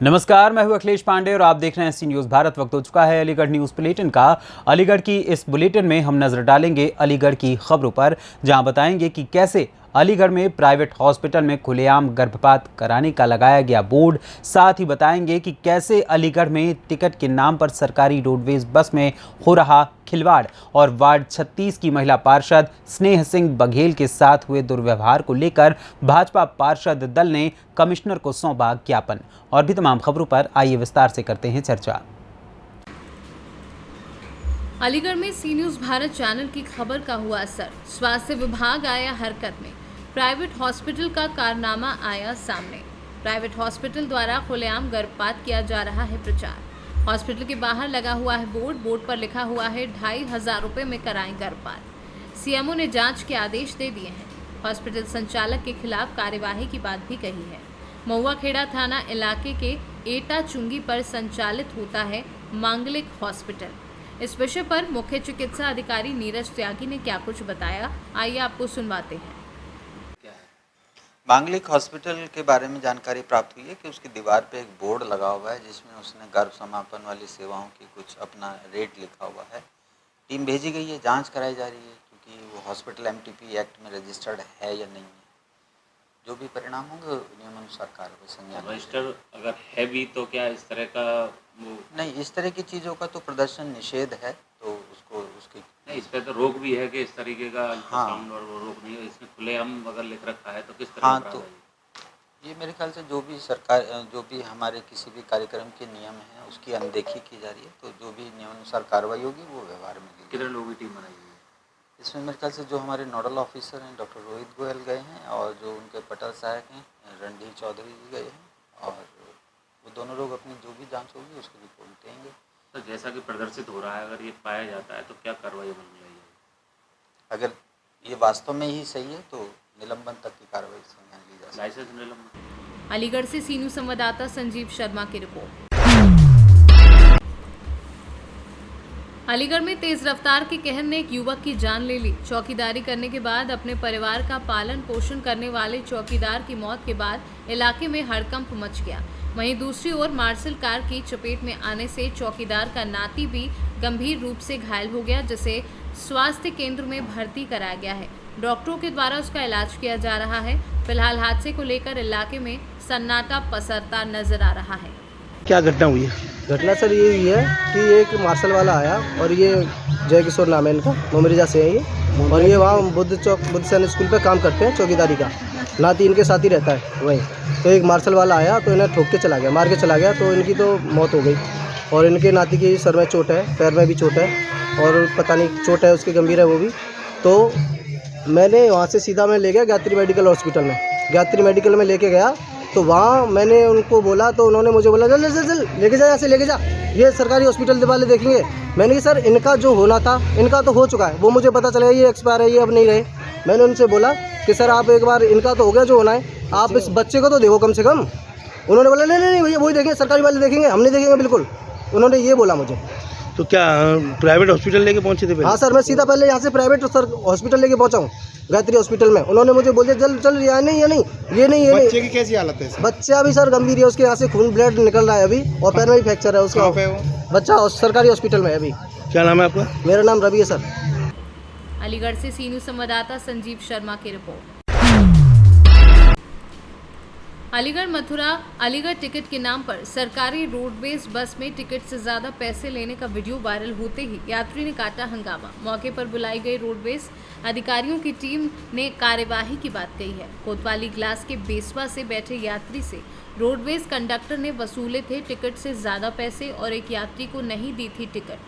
नमस्कार, मैं हूं अखिलेश पांडे और आप देख रहे हैं सी न्यूज़ भारत। वक्त हो चुका है अलीगढ़ न्यूज़ बुलेटिन का। अलीगढ़ की इस बुलेटिन में हम नजर डालेंगे अलीगढ़ की खबरों पर, जहां बताएंगे कि कैसे अलीगढ़ में प्राइवेट हॉस्पिटल में खुलेआम गर्भपात कराने का लगाया गया बोर्ड। साथ ही बताएंगे कि कैसे अलीगढ़ में टिकट के नाम पर सरकारी रोडवेज बस में हो रहा खिलवाड़ और वार्ड 36 की महिला पार्षद स्नेह सिंह बघेल के साथ हुए दुर्व्यवहार को लेकर भाजपा पार्षद दल ने कमिश्नर को सौंपा ज्ञापन। और भी तमाम खबरों पर आइए विस्तार से करते हैं चर्चा। अलीगढ़ में सी न्यूज़ भारत चैनल की खबर का हुआ असर। स्वास्थ्य विभाग आया हरकत में, प्राइवेट हॉस्पिटल का कारनामा आया सामने। प्राइवेट हॉस्पिटल द्वारा खुलेआम गर्भपात किया जा रहा है प्रचार। हॉस्पिटल के बाहर लगा हुआ है बोर्ड पर लिखा हुआ है 2500 रुपये में कराएं गर्भपात। सीएमओ ने जांच के आदेश दे दिए हैं। हॉस्पिटल संचालक के खिलाफ कार्यवाही की बात भी कही है। महुआ खेड़ा थाना इलाके के एटा चुंगी पर संचालित होता है मांगलिक हॉस्पिटल। इस विषय पर मुख्य चिकित्सा अधिकारी नीरज त्यागी ने क्या कुछ बताया, आइए आपको सुनवाते हैं। मांगलिक हॉस्पिटल के बारे में जानकारी प्राप्त हुई है कि उसकी दीवार पे एक बोर्ड लगा हुआ है जिसमें उसने गर्भ समापन वाली सेवाओं की कुछ अपना रेट लिखा हुआ है। टीम भेजी गई है, जांच कराई जा रही है क्योंकि वो हॉस्पिटल एमटीपी एक्ट में रजिस्टर्ड है या नहीं है। जो भी परिणाम होंगे नियमानुसार कार्रवाई संज्ञान। रजिस्टर अगर है भी तो क्या इस तरह का नहीं, इस तरह की चीज़ों का तो प्रदर्शन निषेध है, तो उसको उसकी नहीं, इस पर तो रोक भी है कि इस तरीके का हाँ। और वो रोक नहीं है। इसमें खुलेआम अगर लिख रखा है तो किस तरह हाँ, का तो है? ये मेरे ख्याल से जो भी सरकार जो भी हमारे किसी भी कार्यक्रम के नियम हैं उसकी अनदेखी की जा रही है, तो जो भी नियमानुसार कार्रवाई होगी वो व्यवहार में ली। कितने लोगों की टीम बनाई हुई है इसमें? मेरे ख्याल से जो हमारे नोडल ऑफिसर हैं डॉक्टर रोहित गोयल गए हैं और जो उनके पटल सहायक हैं रणधीर चौधरी जी गए हैं और वो दोनों लोग अपनी जो भी जांच होगी उसकी रिपोर्ट देंगे। तो जैसा कि प्रदर्शित हो रहा है, अगर ये पाया जाता है तो क्या कार्रवाई अमल में लाएगी? अगर ये वास्तव में ही सही है तो निलंबन तक की कार्रवाई संज्ञान ली जा सकती है। लाइसेंस निलंबन। अलीगढ़ से सी न्यूज़ संवाददाता संजीव शर्मा की रिपोर्ट। अलीगढ़ में तेज रफ्तार के कहर ने एक युवक की जान ले ली। चौकीदारी करने के बाद अपने परिवार का पालन पोषण करने वाले चौकीदार की मौत के बाद इलाके में हड़कंप मच गया। वहीं दूसरी ओर मार्शल कार की चपेट में आने से चौकीदार का नाती भी गंभीर रूप से घायल हो गया, जिसे स्वास्थ्य केंद्र में भर्ती कराया गया है। डॉक्टरों के द्वारा उसका इलाज किया जा रहा है। फिलहाल हादसे को लेकर इलाके में सन्नाटा पसरता नजर आ रहा है। क्या घटना हुई है? घटना सर ये हुई है कि एक मार्शल वाला आया और ये जय किशोर नाम है इनका, मोमरिजा से है ये, और ये वहाँ बुद्ध सैन स्कूल पे काम करते हैं चौकीदारी का। नाती इनके साथ ही रहता है वहीं। तो एक मार्शल वाला आया तो इन्हें ठोक के चला गया, मार के चला गया, तो इनकी तो मौत हो गई। और इनके नाती की सर में चोट है, पैर में भी चोट है और पता नहीं चोट है उसकी गंभीर है वो भी। तो मैंने वहाँ से सीधा मैं ले गया गायत्री मेडिकल हॉस्पिटल में। गायत्री मेडिकल में लेके गया तो वहाँ मैंने उनको बोला तो उन्होंने मुझे बोला चल चल चल लेके जा, यहाँ से लेके जा, ये सरकारी हॉस्पिटल वाले देखेंगे। मैंने कहा सर इनका जो होना था इनका तो हो चुका है, वो मुझे पता चला ये एक्सपायर है, ये अब नहीं रहे। मैंने उनसे बोला कि सर आप एक बार इनका तो हो गया जो होना है, आप इस बच्चे को तो देखो कम से कम। उन्होंने बोला नहीं नहीं नहीं भैया वही देखेंगे, सरकारी वाले देखेंगे, हम नहीं देखेंगे बिल्कुल। उन्होंने ये बोला मुझे। तो क्या प्राइवेट हॉस्पिटल लेके पहुंचे थे? हाँ सर, मैं सीधा पहले यहाँ से प्राइवेट हॉस्पिटल लेके पहुँचा हूँ, गायत्री हॉस्पिटल में। उन्होंने मुझे बोल दिया चल चल ये नहीं बच्चे की कैसी हालत है? बच्चा अभी सर गंभीर है, उसके यहाँ से खून ब्लड निकल रहा है अभी और पैर में भी फ्रैक्चर है उसका। बच्चा सरकारी हॉस्पिटल में है अभी। क्या नाम है आपका? मेरा नाम रवि है सर। अलीगढ़ से सी न्यूज़ संवाददाता संजीव शर्मा की रिपोर्ट। अलीगढ़ मथुरा अलीगढ़ टिकट के नाम पर सरकारी रोडवेज बस में टिकट से ज्यादा पैसे लेने का वीडियो वायरल होते ही यात्री ने काटा हंगामा। मौके पर बुलाई गई रोडवेज अधिकारियों की टीम ने कार्यवाही की बात कही है। कोतवाली ग्लास के बेसवा से बैठे यात्री से रोडवेज कंडक्टर ने वसूले थे टिकट से ज्यादा पैसे और एक यात्री को नहीं दी थी टिकट।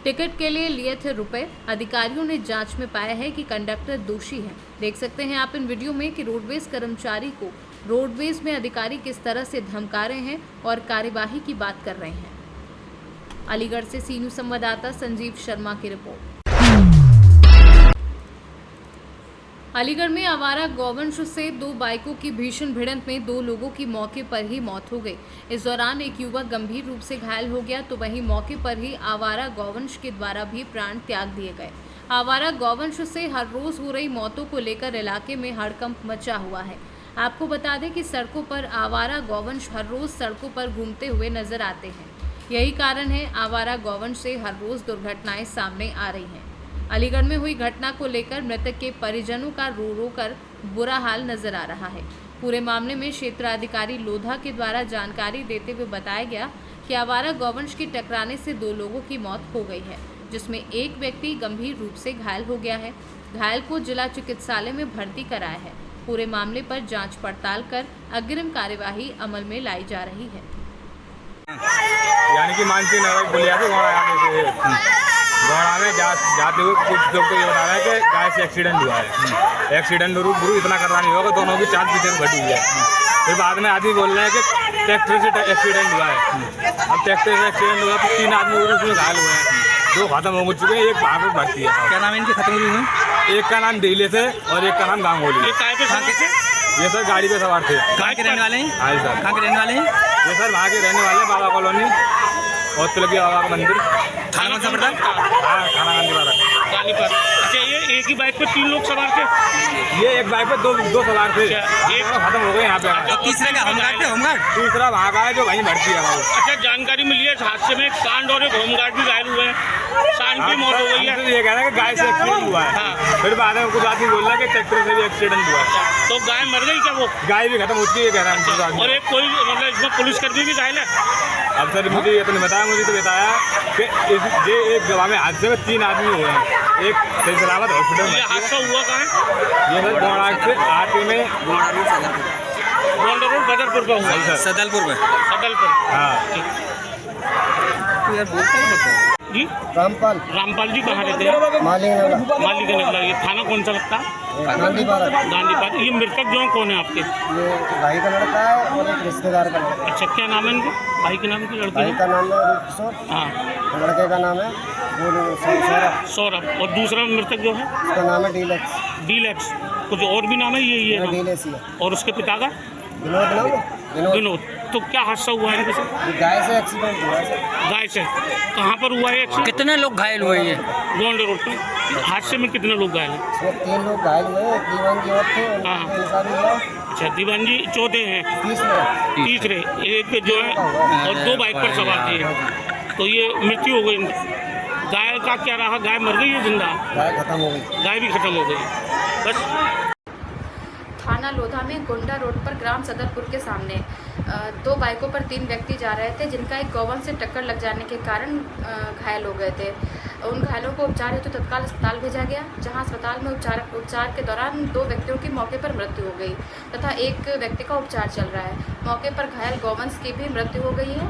टिकट के लिए थे रुपए। अधिकारियों ने जांच में पाया है कि कंडक्टर दोषी है। देख सकते हैं आप इन वीडियो में कि रोडवेज कर्मचारी को रोडवेज में अधिकारी किस तरह से धमका रहे हैं और कार्यवाही की बात कर रहे हैं। अलीगढ़ से सी न्यूज़ संवाददाता संजीव शर्मा की रिपोर्ट। अलीगढ़ में आवारा गौवंश से दो बाइकों की भीषण भिड़ंत में दो लोगों की मौके पर ही मौत हो गई। इस दौरान एक युवक गंभीर रूप से घायल हो गया, तो वहीं मौके पर ही आवारा गौवंश के द्वारा भी प्राण त्याग दिए गए। आवारा गौवंश से हर रोज हो रही मौतों को लेकर इलाके में हड़कंप मचा हुआ है। आपको बता दें कि सड़कों पर आवारा गौवंश हर रोज सड़कों पर घूमते हुए नजर आते हैं। यही कारण है आवारा गौवंश से हर रोज दुर्घटनाएं सामने आ रही हैं। अलीगढ़ में हुई घटना को लेकर मृतक के परिजनों का रो रो कर बुरा हाल नजर आ रहा है। पूरे मामले में क्षेत्राधिकारी लोधा के द्वारा जानकारी देते हुए बताया गया कि आवारा गौवंश की टकराने से 2 लोगों की मौत हो गई है, जिसमें एक व्यक्ति गंभीर रूप से घायल हो गया है। घायल को जिला चिकित्सालय में भर्ती कराया है। पूरे मामले पर जांच पड़ताल कर अग्रिम कार्यवाही अमल में लाई जा रही है। यानी कि मानसिंह नगर बुनियादी गौड़ा में जाते हुए कुछ लोग तो ये बता रहे हैं कि गाय से एक्सीडेंट हुआ है। एक्सीडेंट गुरु इतना करना नहीं होगा, दोनों की चांद पीछे घटी हुई है। फिर बाद में आदमी बोल रहे हैं कि ट्रैक्टर से एक्सीडेंट हुआ है। अब ट्रैक्टर से एक्सीडेंट हुआ तो 3 आदमी उसमें घायल हुए हैं, 2 खत्म हो चुके हैं, एक भाग में भर्ती है। क्या नाम है इनके खत्म हुई? एक का नाम डीले से और एक का नाम गांगोली। ये सर गाड़ी पे सवार थे। कहाँ के रहने वाले हैं? हाँ सर। कहाँ के रहने वाले हैं? ये सर वहाँ के रहने वाले हैं, बाबा कॉलोनी और तिलकी बाबा का मंदिर। थाना कौन सा पड़ता है? हाँ, थाना गांधी पर। अच्छा, ये एक ही बाइक पे 3 लोग सवार थे? ये एक बाइक पे दो सवार थे, एक खत्म हो गए यहाँ पे। और तीसरे का होमगार्ड थे? होमगार्ड तीसरा वहाँ का है जो वहीं भर्ती है बाबू। अच्छा, जानकारी मिली है इस हादसे में एक सांड और एक होमगार्ड भी घायल हुए हैं। सांड की मौत हो गई है। ये कह रहे हैं कि गाय से एक्सीडेंट हुआ है। हाँ। फिर बाद में कुछ आदमी बोल रहा है कि ट्रैक्टर से भी एक्सीडेंट हुआ है। तो गाय मर गई क्या? वो गाय भी खत्म हो चुकी है कह रहा है। और एक कोई मतलब इसमें पुलिसकर्मी भी घायल है? अब सर मुझे ये तो नहीं बताया, मुझे तो बताया कि ये एक गवाह में हादसे में 3 आदमी हुए हैं, एक सही सलामत हॉस्पिटल में। ये हादसा हुआ कहाँ है? ये सर गोड़ाग से आते में गोंडा रोड बदरपुर पे हुआ। सर सदलपुर में। सदलपुर। हाँ जी रामपाल जी कहाँ रहते हैं? माली का निकला। ये थाना कौन सा लगता है? गांधी पार्क। ये मृतक जो है कौन है आपके? ये भाई का लड़का है और एक रिश्तेदार का लड़का। अच्छा, क्या नाम है इनके? भाई के नाम की लड़की भाई है? का नाम है किशोर, हाँ। लड़के का नाम है सौरभ। सौरभ। और दूसरा मृतक जो है? उसका नाम है डीलक्स। डीलैक्स। कुछ और भी नाम है? ये नाम? डीलक्स ही है। और उसके पिता का? विनोद नाम है? विनोद। तो क्या हादसा हुआ है इनके साथ? ये गाय से एक्सीडेंट हुआ है। गाय से? कहाँ पर हुआ है एक्सीडेंट? कितने लोग घायल हुए हैं? गोंडा रोड पे। हादसे में कितने लोग घायल हैं? इसमें 3 लोग घायल हुए, एक दीवान जी और थे, हाँ। उनका इंसान हुआ। अच्छा, दीवान जी चौथे हैं? तीसरे एक जो है और 2 बाइक पर सवार थे। तो ये मृत्यु हो गई इनकी। गाय का क्या रहा? गाय मर गई है जिंदा? गाय खत्म हो गई। गाय भी खत्म हो गई। बस। थाना लोधा में गोंडा रोड पर ग्राम सदरपुर के सामने 2 बाइकों पर 3 व्यक्ति जा रहे थे, जिनका एक गौवंश से टक्कर लग जाने के कारण घायल हो गए थे। उन घायलों को उपचार हेतु तत्काल अस्पताल भेजा गया, जहां अस्पताल में उपचार के दौरान 2 व्यक्तियों की मौके पर मृत्यु हो गई तथा एक व्यक्ति का उपचार चल रहा है। मौके पर घायल गौवंश की भी मृत्यु हो गई है।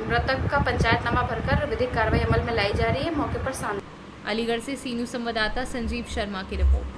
मृतक का पंचायतनामा भरकर विधिक कार्रवाई अमल में लाई जा रही है। मौके पर अलीगढ़ से सी न्यूज़ संवाददाता संजीव शर्मा की रिपोर्ट।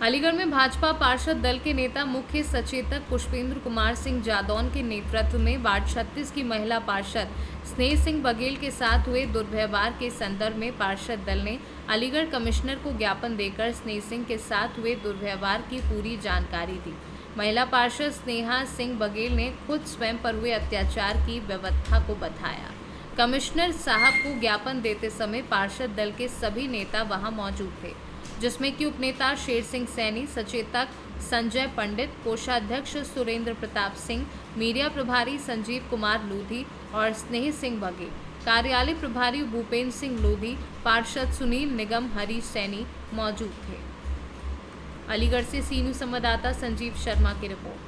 अलीगढ़ में भाजपा पार्षद दल के नेता मुख्य सचेतक पुष्पेंद्र कुमार सिंह जादौन के नेतृत्व में वार्ड 36 की महिला पार्षद स्नेह सिंह बघेल के साथ हुए दुर्व्यवहार के संदर्भ में पार्षद दल ने अलीगढ़ कमिश्नर को ज्ञापन देकर स्नेह सिंह के साथ हुए दुर्व्यवहार की पूरी जानकारी दी। महिला पार्षद स्नेहा सिंह बघेल ने खुद स्वयं पर हुए अत्याचार की व्यवस्था को बताया। कमिश्नर साहब को ज्ञापन देते समय पार्षद दल के सभी नेता वहां मौजूद थे, जिसमें कि उपनेता शेर सिंह सैनी, सचेतक संजय पंडित, कोषाध्यक्ष सुरेंद्र प्रताप सिंह, मीडिया प्रभारी संजीव कुमार लोधी और स्नेह सिंह बघेल, कार्यालय प्रभारी भूपेंद्र सिंह लोधी, पार्षद सुनील निगम, हरीश सैनी मौजूद थे। अलीगढ़ से सी न्यूज़ संवाददाता संजीव शर्मा की रिपोर्ट।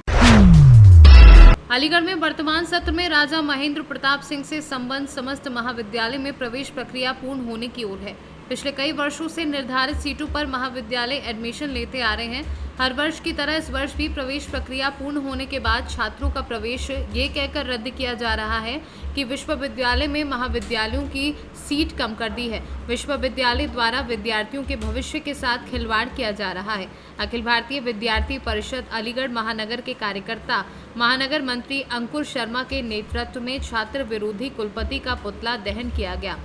अलीगढ़ में वर्तमान सत्र में राजा महेंद्र प्रताप सिंह से संबद्ध समस्त महाविद्यालय में प्रवेश प्रक्रिया पूर्ण होने की ओर है। पिछले कई वर्षों से निर्धारित सीटों पर महाविद्यालय एडमिशन लेते आ रहे हैं। हर वर्ष की तरह इस वर्ष भी प्रवेश प्रक्रिया पूर्ण होने के बाद छात्रों का प्रवेश ये कहकर रद्द किया जा रहा है कि विश्वविद्यालय में महाविद्यालयों की सीट कम कर दी है। विश्वविद्यालय द्वारा विद्यार्थियों के भविष्य के साथ खिलवाड़ किया जा रहा है। अखिल भारतीय विद्यार्थी परिषद अलीगढ़ महानगर के कार्यकर्ता महानगर मंत्री अंकुर शर्मा के नेतृत्व में छात्र विरोधी कुलपति का पुतला दहन किया गया।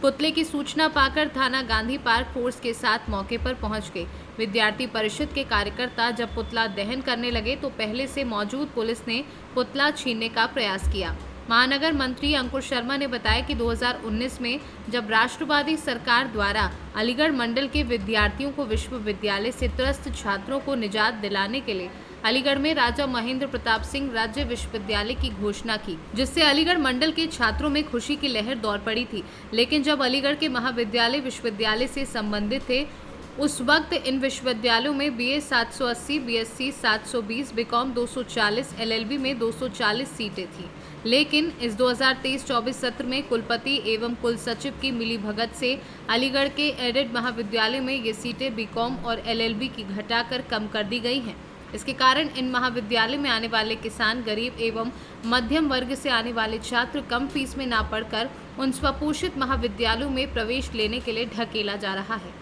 पुतले की सूचना पाकर थाना गांधी पार्क फोर्स के साथ मौके पर पहुंच गए। विद्यार्थी परिषद के कार्यकर्ता जब पुतला दहन करने लगे तो पहले से मौजूद पुलिस ने पुतला छीनने का प्रयास किया। महानगर मंत्री अंकुर शर्मा ने बताया कि 2019 में जब राष्ट्रवादी सरकार द्वारा अलीगढ़ मंडल के विद्यार्थियों को विश्वविद्यालय से त्रस्त छात्रों को निजात दिलाने के लिए अलीगढ़ में राजा महेंद्र प्रताप सिंह राज्य विश्वविद्यालय की घोषणा की, जिससे अलीगढ़ मंडल के छात्रों में खुशी की लहर दौड़ पड़ी थी। लेकिन जब अलीगढ़ के महाविद्यालय विश्वविद्यालय से संबंधित थे, उस वक्त इन विश्वविद्यालयों में BA 780, BSc 720, BCom 240, LLB में 240 सीटें थीं। लेकिन इस 2023-24 सत्र में कुलपति एवं कुल सचिव की मिलीभगत से अलीगढ़ के एडेड महाविद्यालय में ये सीटें BCom और LLB की घटाकर कम कर दी गई हैं। इसके कारण इन महाविद्यालय में आने वाले किसान, गरीब एवं मध्यम वर्ग से आने वाले छात्र कम फीस में ना पढ़कर उन स्वपोषित महाविद्यालयों में प्रवेश लेने के लिए ढकेला जा रहा है।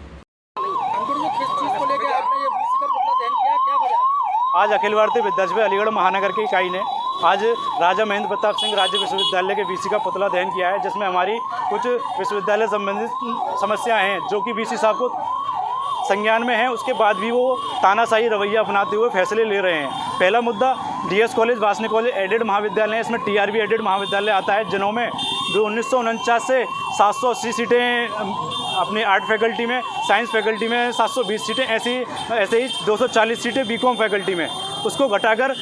आज अखिल भारतीय विद्यार्थी अलीगढ़ महानगर की इकाई ने आज राजा महेंद्र प्रताप सिंह राज्य विश्वविद्यालय के VC का पुतला दहन किया है, जिसमें हमारी कुछ विश्वविद्यालय संबंधित समस्याएं हैं जो कि VC साहब को संज्ञान में है। उसके बाद भी वो तानाशाही रवैया अपनाते हुए फैसले ले रहे हैं। पहला मुद्दा DS कॉलेज, वासनी कॉलेज एडेड महाविद्यालय है। इसमें TRB एडेड महाविद्यालय आता है, जिनों में 1949 से 780 सीटें अपनी आर्ट फैकल्टी में, साइंस फैकल्टी में 720 सीटें, ऐसे ही 240 सीटें BCom फैकल्टी में। उसको घटाकर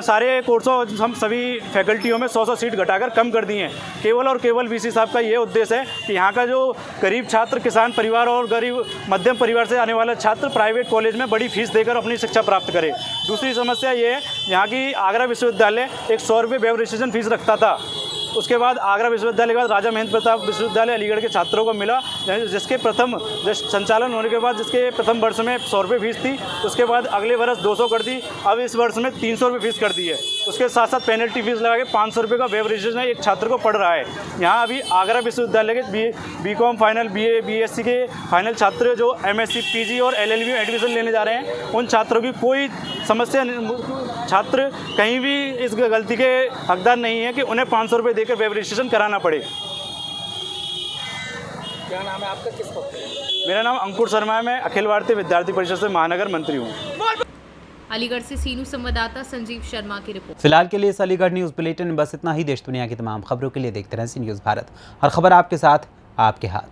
सारे कोर्सों हम सभी फैकल्टियों में 100 सीट घटाकर कम कर दी हैं। केवल और केवल VC साहब का ये उद्देश्य है कि यहाँ का जो गरीब छात्र, किसान परिवार और गरीब मध्यम परिवार से आने वाला छात्र प्राइवेट कॉलेज में बड़ी फीस देकर अपनी शिक्षा प्राप्त करे। दूसरी समस्या ये है, यहाँ की आगरा विश्वविद्यालय एक 100 रुपये वेब रजिस्ट्रेशन फीस रखता था। उसके बाद आगरा विश्वविद्यालय के बाद राजा महेंद्र प्रताप विश्वविद्यालय अलीगढ़ के छात्रों को मिला, जिसके संचालन होने के बाद जिसके प्रथम वर्ष में 100 रुपये फीस थी, उसके बाद अगले वर्ष 200 कर दी, अब इस वर्ष में 300 रुपये फीस कर दी है। उसके साथ साथ पेनल्टी फीस लगा के 500 रुपये का वेब रजिस्ट्रेशन एक छात्र को पड़ रहा है। यहाँ अभी आगरा विश्वविद्यालय के BCom फाइनल, BA BSc के फाइनल छात्र जो MSc PG और LLB में एडमिशन लेने जा रहे हैं, उन छात्रों की कोई समस्या, छात्र कहीं भी इस गलती के हकदार नहीं है कि उन्हें 500 रुपये देकर वेब रजिस्ट्रेशन कराना पड़े। क्या नाम है आपका, किस पद पे? मेरा नाम अंकुर शर्मा है, मैं अखिल भारतीय विद्यार्थी परिषद से महानगर मंत्री हूँ। अलीगढ़ से सीनू संवाददाता संजीव शर्मा की रिपोर्ट। फिलहाल के लिए इस अलीगढ़ न्यूज़ बुलेटिन में बस इतना ही। देश दुनिया की तमाम खबरों के लिए देखते रहें सी न्यूज़ भारत। हर खबर आपके साथ, आपके हाथ।